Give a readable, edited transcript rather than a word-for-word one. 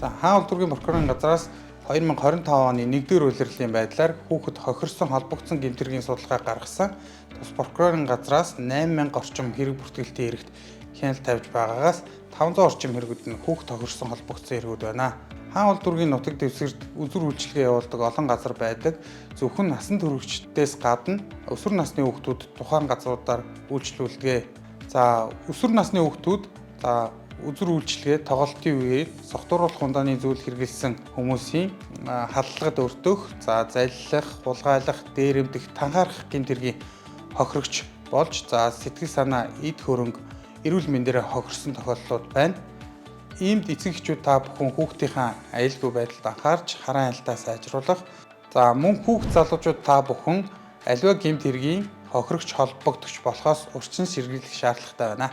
За хаан улдургийн прокурорын газраас 2025 оны 1-р улирлын байдлаар хүүхэд хохирсон холбогдсон гэмтэргийн судалгаа гаргасан. Тус прокурорын газраас 8000 орчим хэрэг бүртгэлтийн эрэгт хяналт тавьж байгаагаас 500 орчим хэрэгүүд нь хүүхэд хохирсон холбогдсон эргүүд байна. Хаан улдургийн нутаг дэвсгэрт үзүр үйлчилгээ явуулдаг олон газар байдаг. Зөвхөн насан туршидтээс гадна өсвөр насны хүүхдүүд тухайн газруудаар үйлчлүүлдэг. За өсвөр насны хүүхдүүд үзүр үйлчилгээ тоглолтын үеэр согтууруулах ундааны зүйл хэрэгэлсэн хүмүүсийн халдлагад өртөх, залилах, хулгайлах, дээрэмдэх, танхаарах гэмтэргийн хохирогч болж сэтгэл санаа, эд хөрөнгө, эрүүл мэндээр хохирсон тохиолдлууд байна. Иймд эцэг эхчүүд та бүхэн хүүхдийнхээ аюулгүй байдалд анхаарч хараа айлтаа сайжруулах. Мөн хүүхд залуучууд та бүхэн аливаа гэмт хэргийн хохирогч холбогдогч болохоос урьдчилан сэргийлэх шаардлагатай байна.